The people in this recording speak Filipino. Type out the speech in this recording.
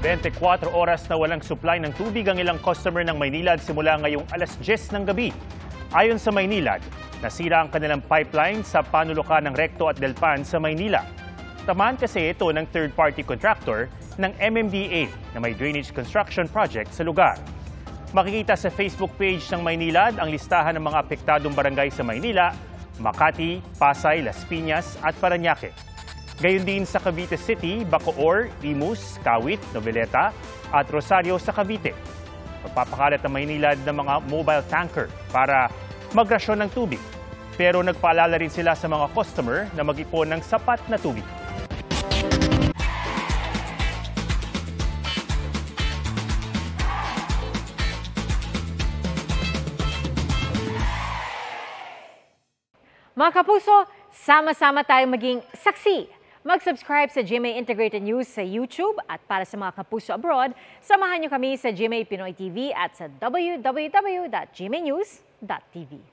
24 oras na walang supply ng tubig ang ilang customer ng Maynilad simula ngayong alas 10 ng gabi. Ayon sa Maynilad, nasira ang kanilang pipeline sa panulukan ng Recto at Delpan sa Maynila. Tamaan kasi ito ng third-party contractor ng MMDA na may drainage construction project sa lugar. Makikita sa Facebook page ng Maynilad ang listahan ng mga apektadong barangay sa Maynila, Makati, Pasay, Las Piñas at Parañaque. Gayon din sa Cavite City, Bacoor, Imus, Kawit, Noveleta at Rosario sa Cavite. Magpapakalat ang Maynilad ng mga mobile tanker para magrasyon ng tubig. Pero nagpaalala rin sila sa mga customer na mag-ipon ng sapat na tubig. Mga kapuso, sama-sama tayong maging saksi. Mag-subscribe sa GMA Integrated News sa YouTube at para sa mga kapuso abroad, samahan niyo kami sa GMA Pinoy TV at sa www.gmanews.tv.